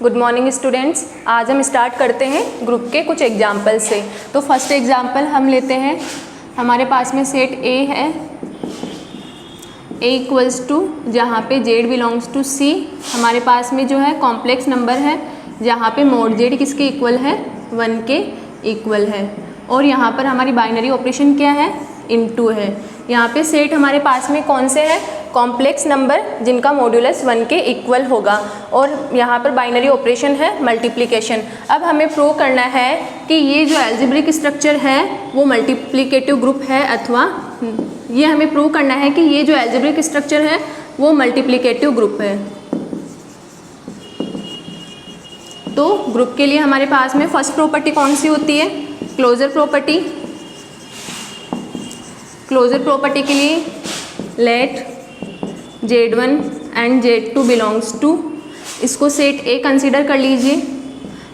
Good morning students. आज हम start करते हैं ग्रुप के कुछ एग्जाम्पल से। तो फर्स्ट एग्जाम्पल हम लेते हैं, हमारे पास में सेट ए है, ए इक्वल्स टू जहाँ पे जेड बिलोंग्स टू सी। हमारे पास में जो है कॉम्प्लेक्स नंबर है जहाँ पे मोड जेड किसके इक्वल है, 1 के इक्वल है। और यहाँ पर हमारी बाइनरी ऑपरेशन क्या है, इनटू है। यहाँ पे सेट हमारे पास में कौन से है, कॉम्प्लेक्स नंबर जिनका मॉड्यूलस 1 के इक्वल होगा। और यहाँ पर बाइनरी ऑपरेशन है मल्टीप्लिकेशन। अब हमें प्रूव करना है कि ये जो अलजेब्रिक स्ट्रक्चर है वो मल्टीप्लिकेटिव ग्रुप है, अथवा ये हमें प्रूव करना है कि ये जो अलजेब्रिक स्ट्रक्चर है वो मल्टीप्लिकेटिव ग्रुप है। तो ग्रुप के लिए हमारे पास में फर्स्ट प्रॉपर्टी कौन सी होती है, क्लोजर प्रॉपर्टी। क्लोजर प्रॉपर्टी के लिए let Z1 and Z2 belongs to, इसको सेट ए कंसीडर कर लीजिए।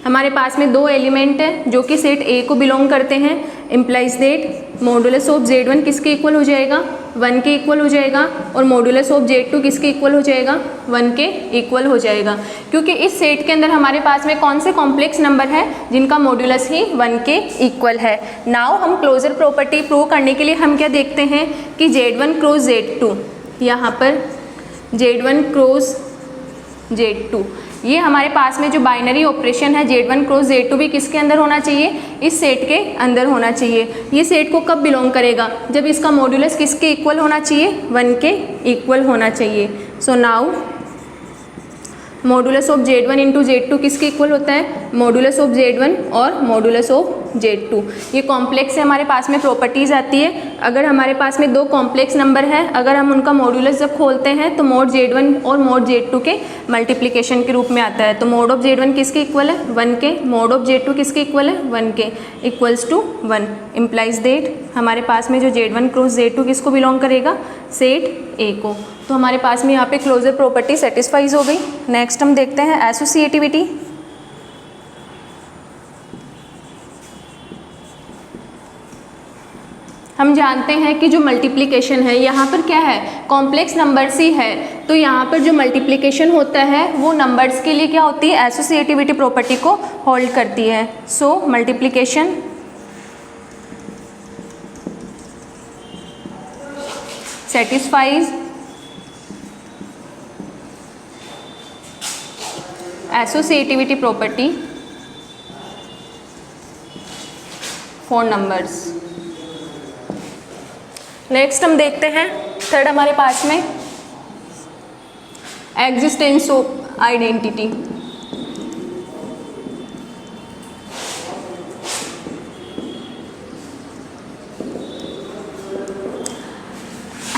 हमारे पास में दो एलिमेंट है जो कि सेट ए को बिलोंग करते हैं। Implies that modulus of Z1 किसके इक्वल हो जाएगा, 1 के इक्वल हो जाएगा। और मॉड्यूलस ऑफ Z2 किसके इक्वल हो जाएगा, 1 के इक्वल हो जाएगा। क्योंकि इस सेट के अंदर हमारे पास में कौन से कॉम्प्लेक्स नंबर है जिनका मॉड्यूलस ही 1 के इक्वल है। नाउ हम क्लोजर प्रॉपर्टी प्रूव करने के लिए हम क्या देखते हैं कि Z1 क्रॉस Z2, यहाँ पर Z1 क्रॉस Z2, ये हमारे पास में जो बाइनरी ऑपरेशन है Z1 क्रॉस Z2 भी किसके अंदर होना चाहिए, इस सेट के अंदर होना चाहिए। ये सेट को कब बिलोंग करेगा, जब इसका मॉड्यूलस किसके इक्वल होना चाहिए, 1 के इक्वल होना चाहिए। So now modulus of Z1 into Z2 किसके इक्वल होता है, मॉड्यूलस ऑफ Z1 और मॉड्यूलस ऑफ Z2। ये कॉम्प्लेक्स से हमारे पास में प्रॉपर्टीज आती है। अगर हमारे पास में दो कॉम्प्लेक्स नंबर है, अगर हम उनका मॉड्यूलस जब खोलते हैं तो मोड Z1 और मोड Z2 के मल्टीप्लिकेशन के रूप में आता है। तो मोड ऑफ Z1 किसके इक्वल है, 1 के। मोड ऑफ Z2 किसके इक्वल है, 1 के, इक्वल्स टू 1। इम्प्लाइज दैट हमारे पास में जो Z1 क्रॉस Z2 किसको बिलोंग करेगा, सेट ए को। तो हमारे पास में यहाँ पे क्लोजर प्रॉपर्टी सेटिस्फाइज हो गई। नेक्स्ट हम देखते हैं एसोसिएटिविटी। हम जानते हैं कि जो मल्टीप्लिकेशन है यहाँ पर क्या है, कॉम्प्लेक्स नंबर्स ही है। तो यहाँ पर जो मल्टीप्लिकेशन होता है वो नंबर्स के लिए क्या होती है, एसोसिएटिविटी प्रॉपर्टी को होल्ड करती है। So multiplication satisfies associativity property for numbers. Next हम देखते हैं थर्ड हमारे पास में एग्जिस्टेंस ऑफ आइडेंटिटी।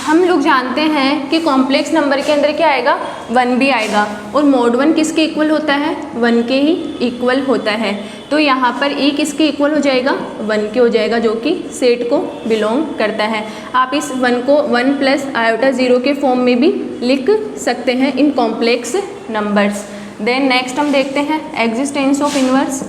हम लोग जानते हैं कि कॉम्प्लेक्स नंबर के अंदर क्या आएगा, 1 भी आएगा। और मोड 1 किसके इक्वल होता है, 1 के ही इक्वल होता है। तो यहाँ पर ए किसके इक्वल हो जाएगा, 1 के हो जाएगा, जो कि सेट को बिलोंग करता है। आप इस 1 को 1 प्लस आयोटा 0 के फॉर्म में भी लिख सकते हैं in complex numbers. Then next हम देखते हैं एग्जिस्टेंस ऑफ इनवर्स।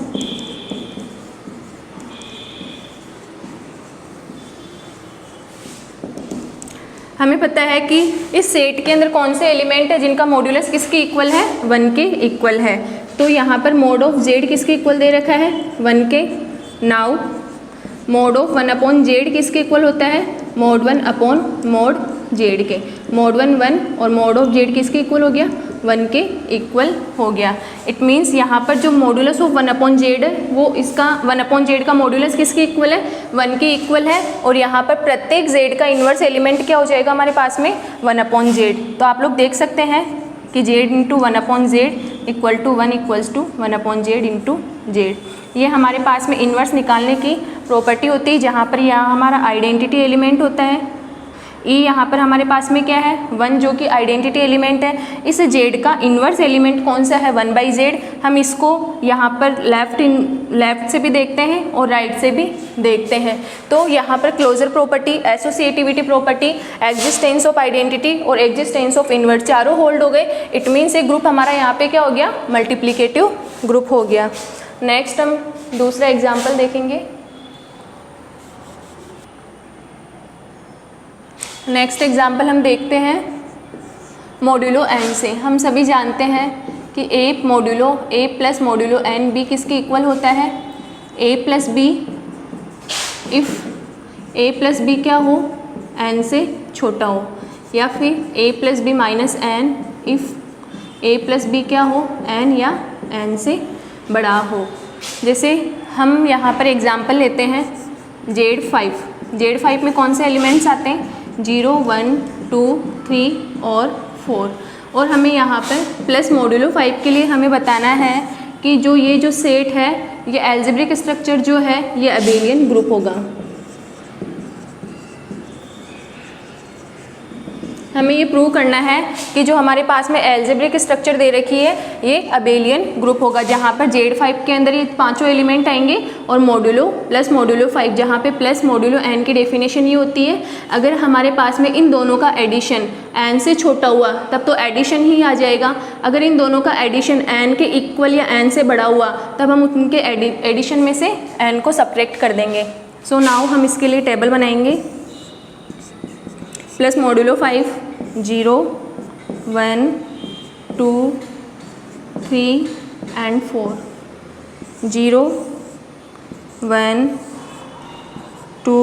हमें पता है कि इस सेट के अंदर कौन से एलिमेंट है जिनका मॉड्यूलस किसके इक्वल है, 1 के इक्वल है। तो यहाँ पर मोड ऑफ Z किसके इक्वल दे रखा है, 1 के। Now mode of 1 upon Z किसके इक्वल होता है, मोड 1 अपॉन मोड Z के। मोड 1 1 और मोड ऑफ Z किसके इक्वल हो गया, 1 के इक्वल हो गया। इट मीन्स यहाँ पर जो मॉड्यूलस ऑफ 1 अपॉन Z है वो इसका 1 अपॉन Z का मॉड्यूलस किसके इक्वल है, 1 के इक्वल है। और यहाँ पर प्रत्येक Z का इन्वर्स एलिमेंट क्या हो जाएगा हमारे पास में, 1 अपॉन Z। तो आप लोग देख सकते हैं कि Z into 1 upon Z equal to 1 equals to 1 upon Z into Z। ये हमारे पास में इन्वर्स निकालने की प्रॉपर्टी होती है, जहाँ पर यहाँ हमारा आइडेंटिटी एलिमेंट होता है। ई यहाँ पर हमारे पास में क्या है, 1, जो कि आइडेंटिटी एलिमेंट है। इस Z का इन्वर्स एलिमेंट कौन सा है, 1/Z। हम इसको यहाँ पर लेफ्ट से भी देखते हैं और राइट से भी देखते हैं। तो यहाँ पर closure property, associativity property, existence of identity और एग्जिस्टेंस ऑफ इन्वर्स चारों होल्ड हो गए। इट मीन्स एक ग्रुप हमारा यहाँ पे क्या हो गया, मल्टीप्लिकेटिव ग्रुप हो गया। नेक्स्ट हम दूसरा एग्जाम्पल देखेंगे। नेक्स्ट एग्जाम्पल हम देखते हैं मॉड्यूलो n से। हम सभी जानते हैं कि a plus modulo n B किसके इक्वल होता है, a plus B if a plus B क्या हो, n से छोटा हो, या फिर a plus B minus n if a plus B क्या हो, n या n से बड़ा हो। जैसे हम यहाँ पर एग्जाम्पल लेते हैं Z5 में कौन से एलिमेंट्स आते हैं, 0 1 2 3 और 4, और हमें यहाँ पर प्लस मॉड्यूलो 5 के लिए हमें बताना है कि ये जो सेट है ये एल्जेब्रिक स्ट्रक्चर जो है ये अबेलियन ग्रुप होगा। हमें ये प्रूव करना है कि जो हमारे पास में एल्जेब्रिक स्ट्रक्चर दे रखी है ये अबेलियन ग्रुप होगा, जहाँ पर Z5 के अंदर ये पांचों एलिमेंट आएंगे और मॉड्यूलो प्लस मॉड्यूलो 5, जहाँ पे प्लस मॉड्यूलो n की डेफिनेशन ये होती है अगर हमारे पास में इन दोनों का एडिशन n से छोटा हुआ तब तो एडिशन ही आ जाएगा, अगर इन दोनों का एडिशन n के इक्वल या n से बड़ा हुआ तब हम उनके एडिशन में से n को सब्ट्रैक्ट कर देंगे। सो नाउ हम इसके लिए टेबल बनाएंगे। Plus modulo 5 0 1 2 3 and 4, 0 1 2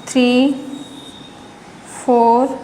3 4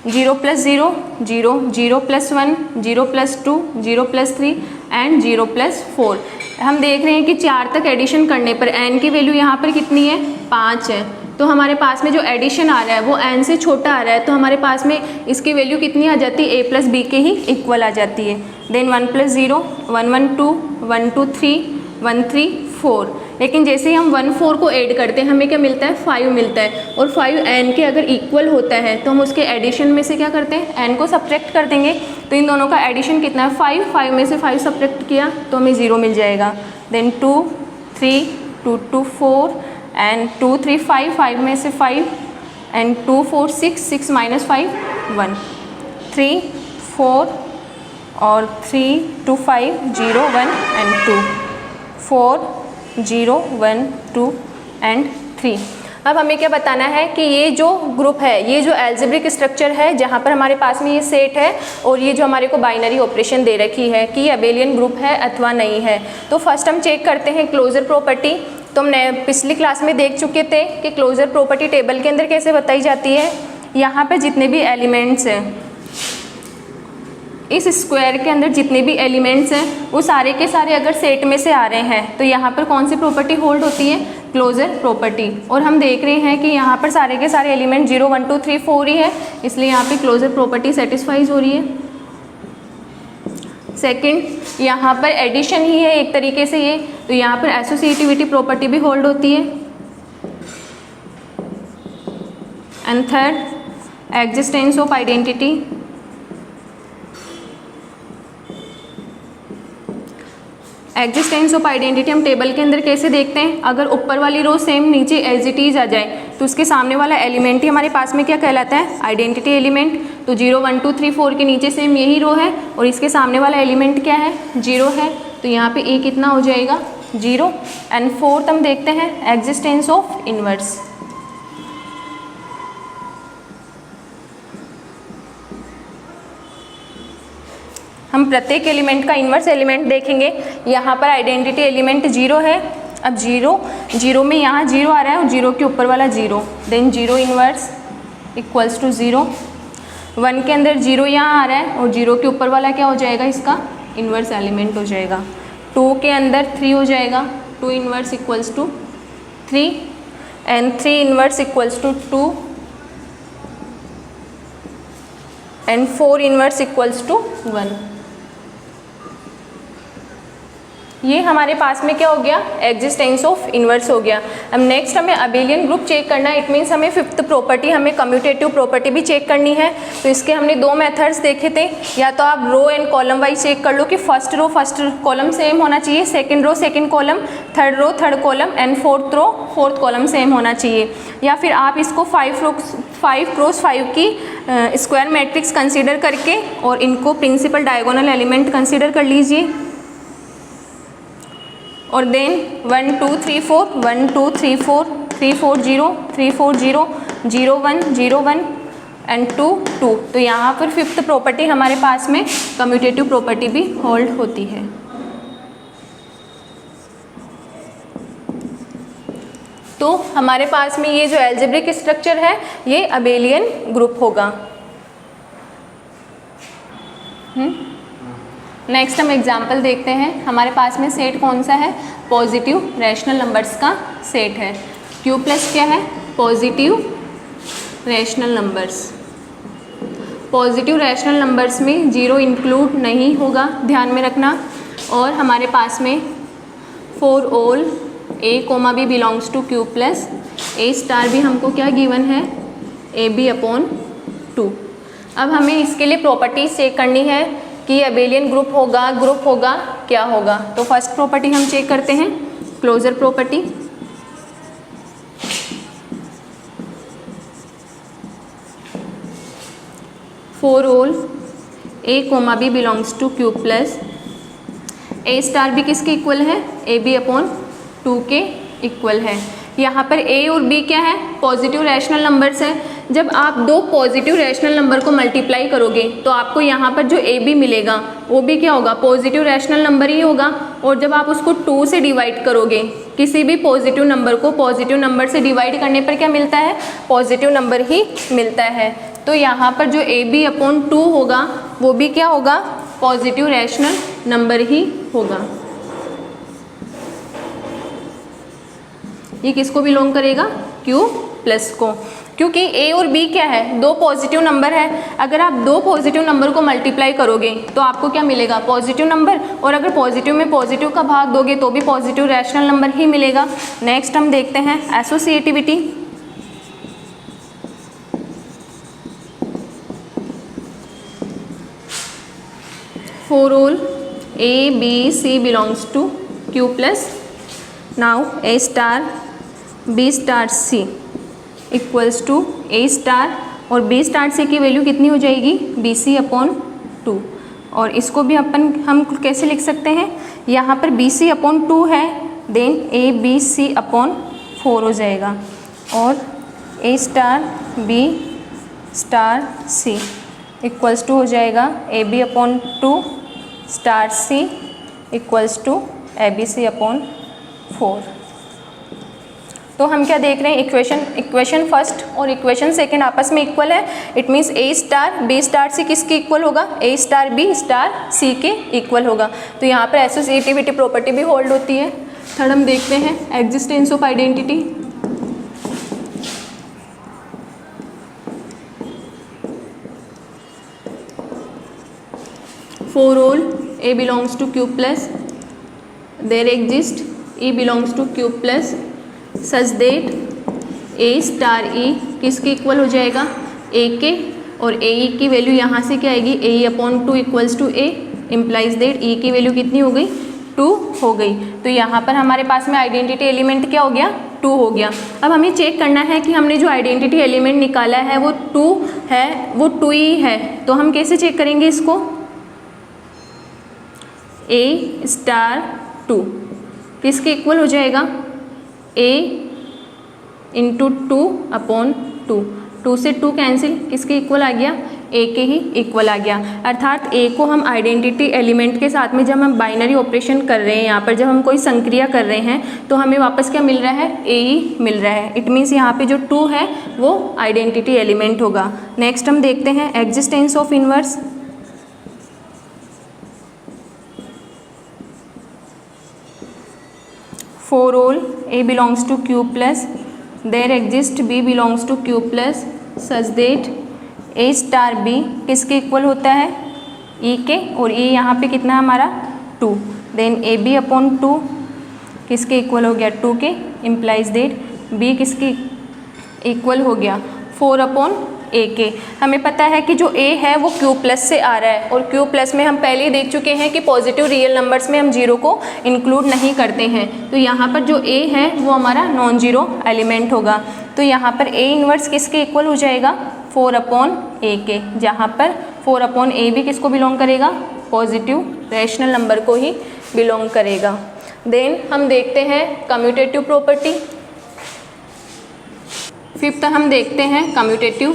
0 plus 0 0 0 plus 1 0 plus 2 0 plus 3 and 0 plus 4। हम देख रहे हैं कि 4 तक एडिशन करने पर n की वैल्यू यहाँ पर कितनी है, 5 है, तो हमारे पास में जो एडिशन आ रहा है वो n से छोटा आ रहा है, तो हमारे पास में इसकी वैल्यू कितनी आ जाती है, a प्लस बी के ही इक्वल आ जाती है। देन 1 प्लस 0 1 1 2 1 2 3 1 3 4, लेकिन जैसे ही हम 1 4 को ऐड करते हैं हमें क्या मिलता है, 5 मिलता है, और 5 n के अगर इक्वल होता है तो हम उसके एडिशन में से क्या करते हैं, n को सब्ट्रैक्ट कर देंगे। तो इन दोनों का एडिशन कितना है, 5 में से 5 सब्ट्रैक्ट किया तो हमें 0 मिल जाएगा। देन 2 3 2 2 4 एंड 2 3 5 में से 5 एंड 2 4 6 माइनस 5 1 3 4 और 3 2 5 0 1 एंड 2 4 0 1 2 एंड 3। अब हमें क्या बताना है कि ये जो ग्रुप है, ये जो एल्जेब्रिक स्ट्रक्चर है जहाँ पर हमारे पास में ये सेट है और ये जो हमारे को बाइनरी ऑपरेशन दे रखी है कि ये अबेलियन ग्रुप है अथवा नहीं है। तो फर्स्ट हम चेक करते हैं क्लोजर प्रॉपर्टी। तो हमने पिछली क्लास में देख चुके थे कि क्लोजर प्रॉपर्टी टेबल के अंदर कैसे बताई जाती है। यहाँ पर जितने भी एलिमेंट्स हैं, इस स्क्वायर के अंदर जितने भी एलिमेंट्स हैं वो सारे के सारे अगर सेट में से आ रहे हैं तो यहाँ पर कौन सी प्रॉपर्टी होल्ड होती है, क्लोजर प्रॉपर्टी। और हम देख रहे हैं कि यहाँ पर सारे के सारे एलिमेंट 0 1 2 3 4 ही है, इसलिए यहाँ पे क्लोजर प्रॉपर्टी सेटिस्फाइज हो रही है। सेकंड, यहाँ पर एडिशन ही है एक तरीके से ये, तो यहाँ पर एसोसिएटिविटी प्रॉपर्टी भी होल्ड होती है। And third, existence of identity. Existence of identity हम टेबल के अंदर कैसे देखते हैं, अगर ऊपर वाली रो सेम नीचे एज इट इज आ जाए तो उसके सामने वाला एलिमेंट ही हमारे पास में क्या कहलाता है, आइडेंटिटी एलिमेंट। तो 0 1 2 3 4 के नीचे सेम यही रो है और इसके सामने वाला एलिमेंट क्या है, 0 है, तो यहाँ पे ए कितना हो जाएगा, 0। एंड फोर्थ हम देखते हैं एग्जिस्टेंस ऑफ इनवर्स। हम प्रत्येक एलिमेंट का इन्वर्स एलिमेंट देखेंगे। यहाँ पर आइडेंटिटी एलिमेंट 0 है, अब 0 में यहाँ 0 आ रहा है और 0 के ऊपर वाला 0, देन 0 इन्वर्स इक्वल्स टू 0। 1 के अंदर 0 यहाँ आ रहा है और 0 के ऊपर वाला क्या हो जाएगा, इसका इन्वर्स एलिमेंट हो जाएगा। 2 के अंदर 3 हो जाएगा, 2 inverse equals to 3 and 3 inverse equals to 2 and 4 inverse equals to 1। ये हमारे पास में क्या हो गया, एग्जिस्टेंस ऑफ इन्वर्स हो गया। अब नेक्स्ट हमें अबेलियन ग्रुप चेक करना है, इट मीन्स हमें फिफ्थ प्रॉपर्टी, हमें कम्यूटेटिव प्रॉपर्टी भी चेक करनी है। तो इसके हमने 2 मेथड्स देखे थे, या तो आप row and column wise check कर लो कि first row first column same होना चाहिए, second row second column, third row third column and fourth row fourth column same होना चाहिए। या फिर आप इसको 5 क्रॉस 5 की स्क्वायर मैट्रिक्स कंसीडर करके और इनको प्रिंसिपल डायगोनल एलिमेंट कंसीडर कर लीजिए और देन 1 2 3 4 1 2 3 4 3 4 0 3 4 0 0 1 0 1 एंड 2 2। तो यहाँ पर फिफ्थ प्रॉपर्टी हमारे पास में कम्यूटेटिव प्रॉपर्टी भी होल्ड होती है। तो हमारे पास में ये जो एल्जेब्रिक स्ट्रक्चर है ये अबेलियन ग्रुप होगा। नेक्स्ट हम एग्जाम्पल देखते हैं। हमारे पास में सेट कौन सा है? पॉजिटिव रैशनल नंबर्स का सेट है। Q प्लस क्या है? Positive rational numbers. Positive rational numbers में जीरो इंक्लूड नहीं होगा, ध्यान में रखना। और हमारे पास में for all a comma b belongs to Q plus a star भी हमको क्या गिवन है? AB/2। अब हमें इसके लिए प्रॉपर्टीज चेक करनी है कि अबेलियन ग्रुप होगा क्या होगा। तो फर्स्ट प्रॉपर्टी हम चेक करते हैं, closure property. For all a comma b belongs to Q plus a star भी किसके इक्वल है? AB/2 के इक्वल है। यहाँ पर a और b क्या है? पॉजिटिव रैशनल नंबर्स है। जब आप दो पॉजिटिव रैशनल नंबर को मल्टीप्लाई करोगे तो आपको यहाँ पर जो ab मिलेगा वो भी क्या होगा? पॉजिटिव रैशनल नंबर ही होगा। और जब आप उसको 2 से डिवाइड करोगे, किसी भी पॉजिटिव नंबर को पॉजिटिव नंबर से डिवाइड करने पर क्या मिलता है? पॉजिटिव नंबर ही मिलता है। तो यहाँ पर जो AB/2 होगा वो भी क्या होगा? पॉजिटिव रैशनल नंबर ही होगा। ये किसको बिलोंग करेगा? Q प्लस को, क्योंकि a और b क्या है? दो पॉजिटिव नंबर है। अगर आप दो पॉजिटिव नंबर को मल्टीप्लाई करोगे तो आपको क्या मिलेगा? Positive number. और अगर पॉजिटिव में पॉजिटिव का भाग दोगे तो भी पॉजिटिव रैशनल नंबर ही मिलेगा। नेक्स्ट हम देखते हैं associativity. For all a b c belongs to Q plus, now a star b star c equals to a star और b स्टार c की वैल्यू कितनी हो जाएगी? BC/2। और इसको भी हम कैसे लिख सकते हैं? यहाँ पर BC/2 है, देन ABC/4 हो जाएगा। और a star b star c equals to हो जाएगा AB/2 star c equals to ABC/4। तो हम क्या देख रहे हैं? इक्वेशन फर्स्ट और इक्वेशन सेकंड आपस में इक्वल है। It means a star b star c किसके इक्वल होगा? a star b star c के इक्वल होगा। तो यहाँ पर एसोसिएटिविटी प्रॉपर्टी भी होल्ड होती है। थर्ड हम देखते हैं existence of identity. For all a belongs to Q plus there exist e belongs to Q plus such that a star e किसके इक्वल हो जाएगा? a के। और ae की वैल्यू यहाँ से क्या आएगी? AE/2 equals to a implies that e की वैल्यू कितनी हो गई? 2 हो गई। तो यहाँ पर हमारे पास में आइडेंटिटी एलिमेंट क्या हो गया? 2 हो गया। अब हमें चेक करना है कि हमने जो आइडेंटिटी एलिमेंट निकाला है वो 2 है, वो 2 ही है। तो हम कैसे चेक करेंगे इसको? a स्टार 2 किसके इक्वल हो जाएगा? a into 2/2। 2 से 2 कैंसिल, किसके इक्वल आ गया? a के ही इक्वल आ गया। अर्थात a को हम आइडेंटिटी एलिमेंट के साथ में जब हम बाइनरी ऑपरेशन कर रहे हैं, यहाँ पर जब हम कोई संक्रिया कर रहे हैं तो हमें वापस क्या मिल रहा है? a ही मिल रहा है। इट मीन्स यहाँ पे जो 2 है वो आइडेंटिटी एलिमेंट होगा। नेक्स्ट हम देखते हैं existence of inverse. For all a belongs to Q plus there exist b belongs to Q plus such that a star b किसके इक्वल होता है? e के। और e यहाँ पे कितना है हमारा? 2। देन AB/2 किसके इक्वल हो गया? 2 के। इम्प्लाइज देट b किसके इक्वल हो गया? 4/a के। हमें पता है कि जो a है वो Q प्लस से आ रहा है, और Q प्लस में हम पहले ही देख चुके हैं कि पॉजिटिव रियल नंबर्स में हम जीरो को इंक्लूड नहीं करते हैं। तो यहाँ पर जो a है वो हमारा नॉन जीरो एलिमेंट होगा। तो यहाँ पर a इन्वर्स किसके इक्वल हो जाएगा? 4/a के, जहाँ पर 4/a भी किसको बिलोंग करेगा? पॉजिटिव रैशनल नंबर को ही बिलोंग करेगा। देन हम देखते हैं कम्यूटेटिव प्रॉपर्टी। फिफ्थ हम देखते हैं कम्यूटेटिव।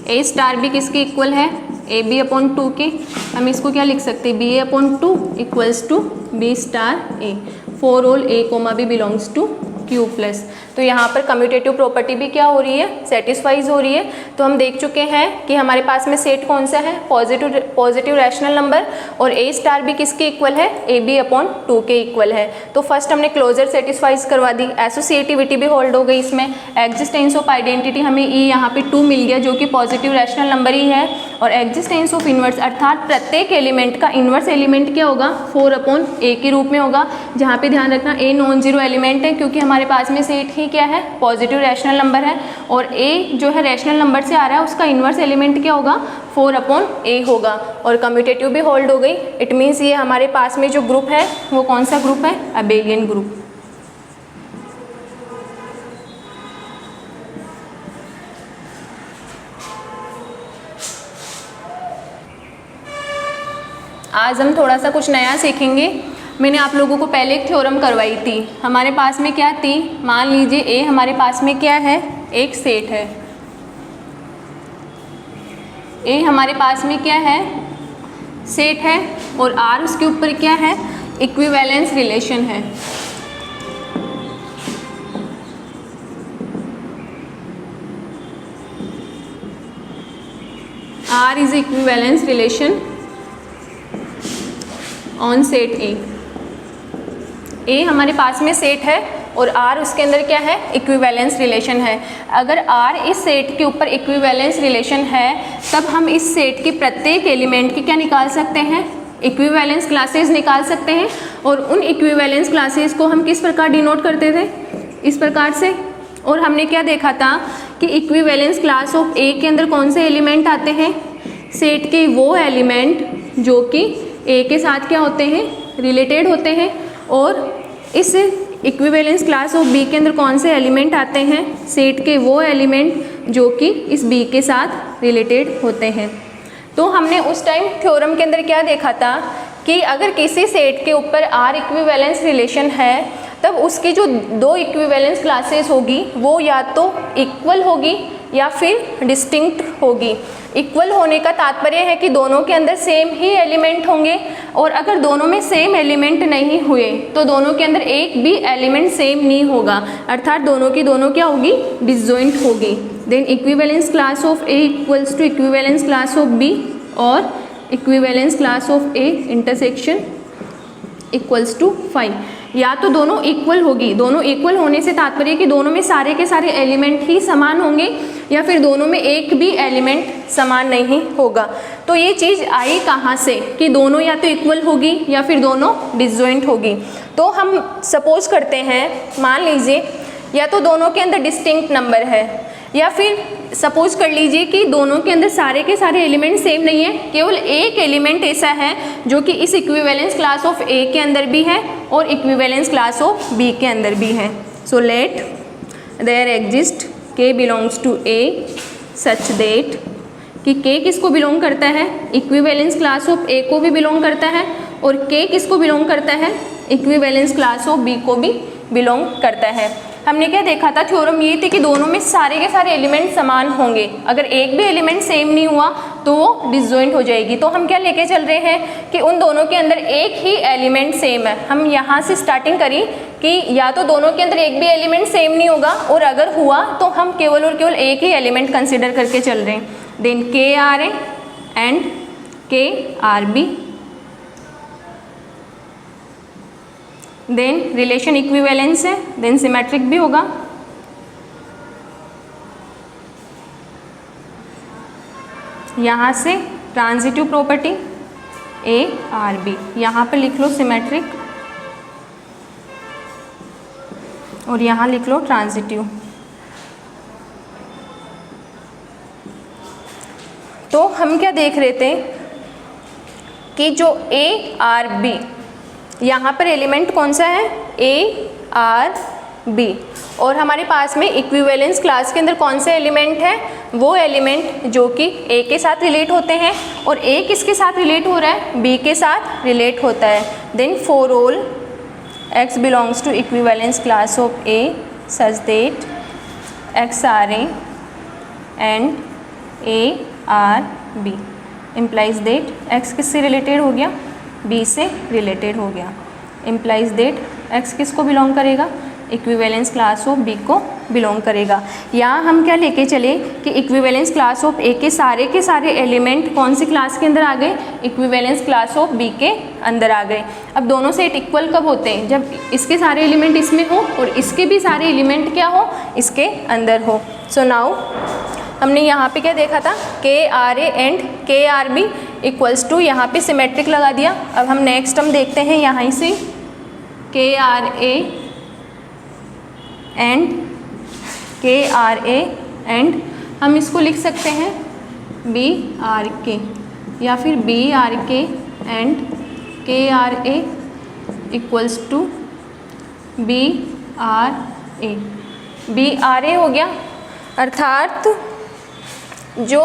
ए स्टार बी किसकी इक्वल है, ए बी अपॉन 2 के। हम इसको क्या लिख सकते हैं, B A upon 2 equals to B star A for all A comma B belongs to Q plus. तो यहाँ पर कम्यूटेटिव प्रॉपर्टी भी क्या हो रही है, सेटिस्फाइज हो रही है। तो हम देख चुके हैं कि हमारे पास में सेट कौन सा है, पॉजिटिव रैशनल नंबर, और ए स्टार भी किसके इक्वल है, ए बी अपॉन 2 के इक्वल है। तो फर्स्ट हमने क्लोजर सेटिस्फाइज करवा दी, एसोसिएटिविटी भी होल्ड हो गई इसमें, एग्जिस्टेंस ऑफ आइडेंटिटी हमें ई यहाँ पे 2 मिल गया जो कि पॉजिटिव रैशनल नंबर ही है, और एग्जिस्टेंस ऑफ इन्वर्स अर्थात प्रत्येक एलिमेंट का इन्वर्स एलिमेंट क्या होगा, 4 अपॉन ए के रूप में होगा। जहाँ पे ध्यान रखना ए नॉन जीरो एलिमेंट है क्योंकि हमारे पास में सेट ही क्या है, पॉजिटिव रैशनल नंबर है, और ए जो है रैशनल नंबर से आ रहा है उसका इन्वर्स एलिमेंट क्या होगा, 4 अपॉन ए होगा, और कम्यूटेटिव भी होल्ड हो गई। इट मीन्स ये हमारे पास में जो ग्रुप है वो कौन सा ग्रुप है, अबेलियन ग्रुप। आज हम थोड़ा सा कुछ नया सीखेंगे। मैंने आप लोगों को पहले एक थ्योरम करवाई थी, हमारे पास में क्या थी, मान लीजिए ए हमारे पास में क्या है, एक सेट है, ए हमारे पास में क्या है, सेट है, और आर उसके ऊपर क्या है, इक्विवेलेंस रिलेशन है। R is equivalence relation on set A. A हमारे पास में सेट है और आर उसके अंदर क्या है, इक्विवेलेंस रिलेशन है। अगर आर इस सेट के ऊपर इक्विवेलेंस रिलेशन है तब हम इस सेट के प्रत्येक एलिमेंट की क्या निकाल सकते हैं, इक्विवेलेंस क्लासेस निकाल सकते हैं। और उन इक्विवेलेंस क्लासेस को हम किस प्रकार डिनोट करते थे, इस प्रकार से। और हमने क्या देखा था कि इक्विवेलेंस क्लास ऑफ ए के अंदर कौन से एलिमेंट आते हैं, सेट के वो एलिमेंट जो कि ए के साथ क्या होते हैं, रिलेटेड होते हैं। और इस इक्विवेलेंस क्लास ऑफ बी के अंदर कौन से एलिमेंट आते हैं, सेट के वो एलिमेंट जो कि इस बी के साथ रिलेटेड होते हैं। तो हमने उस टाइम थ्योरम के अंदर क्या देखा था कि अगर किसी सेट के ऊपर आर इक्विवेलेंस रिलेशन है तब उसकी जो 2 इक्विवेलेंस क्लासेस होगी वो या तो इक्वल होगी या फिर डिस्टिंक्ट होगी। इक्वल होने का तात्पर्य है कि दोनों के अंदर सेम ही एलिमेंट होंगे, और अगर दोनों में सेम एलिमेंट नहीं हुए तो दोनों के अंदर एक भी एलिमेंट सेम नहीं होगा, अर्थात दोनों की दोनों क्या होगी, डिसजॉइंट होगी। Then equivalence class of A equals to equivalence class of B, और equivalence class of A intersection equals to 5। या तो दोनों इक्वल होगी, दोनों इक्वल होने से तात्पर्य कि दोनों में सारे के सारे एलिमेंट ही समान होंगे, या फिर दोनों में एक भी एलिमेंट समान नहीं होगा। तो ये चीज़ आई कहाँ से कि दोनों या तो इक्वल होगी या फिर दोनों डिसजॉइंट होगी। तो हम सपोज करते हैं, मान लीजिए या तो दोनों के अंदर डिस्टिंक्ट नंबर है, या फिर सपोज कर लीजिए कि दोनों के अंदर सारे के सारे एलिमेंट सेम नहीं है, केवल एक एलिमेंट ऐसा है जो कि इस इक्विवेलेंस क्लास ऑफ ए के अंदर भी है और इक्विवेलेंस क्लास ऑफ बी के अंदर भी है। So let there exist K belongs to A such that कि के किसको बिलोंग करता है, इक्विवेलेंस क्लास ऑफ ए को भी बिलोंग करता है, और के किसको बिलोंग करता है, इक्विवेलेंस क्लास ऑफ बी को भी बिलोंग करता है। हमने क्या देखा था, थ्योरम ये थी कि दोनों में सारे के सारे एलिमेंट समान होंगे, अगर एक भी एलिमेंट सेम नहीं हुआ तो वो डिसजॉइंट हो जाएगी। तो हम क्या लेके चल रहे हैं कि उन दोनों के अंदर एक ही एलिमेंट सेम है। हम यहाँ से स्टार्टिंग करी कि या तो दोनों के अंदर एक भी एलिमेंट सेम नहीं होगा, और अगर हुआ तो हम केवल और केवल एक ही एलिमेंट कंसिडर करके चल रहे हैं। Then K R A and K R B, then relation equivalence है, देन सिमेट्रिक भी होगा। यहाँ से transitive property A R B, यहाँ पर लिख लो सिमेट्रिक और यहाँ लिख लो ट्रांजिटिव। तो हम क्या देख रहे थे कि जो ए आर बी, यहाँ पर एलिमेंट कौन सा है, ए आर बी, और हमारे पास में इक्विवेलेंस क्लास के अंदर कौन से एलिमेंट है, वो एलिमेंट जो कि ए के साथ रिलेट होते हैं, और ए किसके साथ रिलेट हो रहा है, बी के साथ रिलेट होता है। Then for all X belongs to equivalence class of A such that X are A and A are B implies that X किससे रिलेटेड हो गया, B से रिलेटेड हो गया, implies that X किसको बिलोंग करेगा, इक्विवेलेंस क्लास ऑफ B को belong करेगा। यहाँ हम क्या लेके चले कि इक्विवेलेंस क्लास ऑफ A के सारे एलिमेंट कौन सी क्लास के अंदर आ गए, इक्विवेलेंस क्लास ऑफ B के अंदर आ गए। अब दोनों सेट इक्वल कब होते हैं, जब इसके सारे एलिमेंट इसमें हो और इसके भी सारे एलिमेंट क्या हो, इसके अंदर हो। सो नाउ हमने यहाँ पे क्या देखा था, KRA and KRB equals to, यहाँ पे सिमेट्रिक लगा दिया। अब हम नेक्स्ट हम देखते हैं यहाँ से KRA एंड KRA एंड हम इसको लिख सकते हैं BRK या फिर BRK and KRA equals to BRA। BRA हो गया, अर्थात जो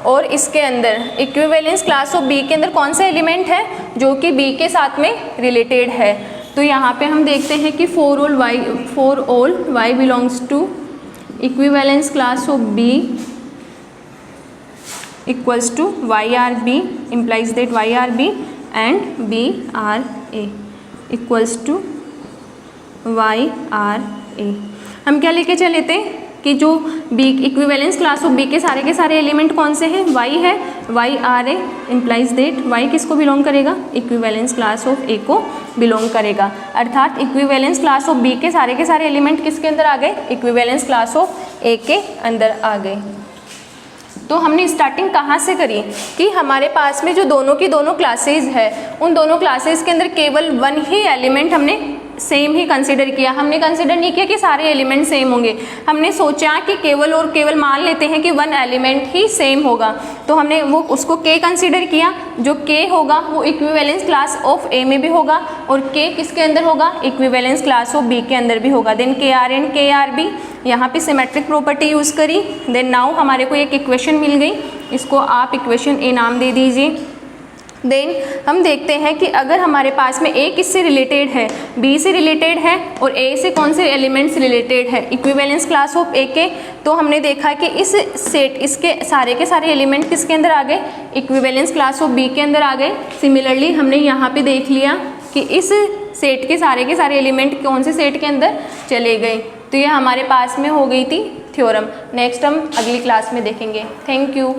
और इसके अंदर इक्विवेलेंस क्लास ऑफ B के अंदर कौन सा एलिमेंट है जो कि B के साथ में रिलेटेड है। तो यहाँ पे हम देखते हैं कि for all y belongs to equivalence class of B equals to YRB implies that YRB and BRA equals to YRA। हम क्या लेके चले थे कि जो B equivalence class of B के सारे एलिमेंट कौन से हैं, Y है, YRA implies that Y किसको बिलोंग करेगा, इक्विवेलेंस क्लास ऑफ A को बिलोंग करेगा। अर्थात इक्विवेलेंस क्लास ऑफ B के सारे एलिमेंट किसके अंदर आ गए, इक्विवेलेंस क्लास ऑफ A के अंदर आ गए। तो हमने स्टार्टिंग कहाँ से करी कि हमारे पास में जो दोनों की दोनों क्लासेज है, उन दोनों क्लासेज के अंदर केवल वन ही एलिमेंट हमने सेम ही कंसिडर किया। हमने कंसिडर नहीं किया कि सारे एलिमेंट सेम होंगे, हमने सोचा कि केवल और केवल मान लेते हैं कि वन एलिमेंट ही सेम होगा। तो हमने वो उसको K कंसिडर किया, जो K होगा वो इक्विवेलेंस क्लास ऑफ A में भी होगा और K किसके अंदर होगा, इक्विवेलेंस क्लास ऑफ B के अंदर भी होगा। देन KR एंड KRB, यहाँ पे सिमेट्रिक प्रॉपर्टी यूज़ करी। देन नाउ हमारे को एक इक्वेशन मिल गई, इसको आप इक्वेशन A नाम दे दीजिए। देन हम देखते हैं कि अगर हमारे पास में A किससे रिलेटेड है, B से रिलेटेड है और A से कौन से एलिमेंट्स रिलेटेड है, इक्विवेलेंस क्लास ऑफ A के। तो हमने देखा कि इस सेट इसके सारे के सारे एलिमेंट किसके अंदर आ गए, इक्विवेलेंस क्लास ऑफ B के अंदर आ गए। सिमिलरली हमने यहाँ पे देख लिया कि इस सेट के सारे एलिमेंट कौन से सेट के अंदर चले गए। तो ये हमारे पास में हो गई थी थ्योरम। नेक्स्ट हम अगली क्लास में देखेंगे। Thank you.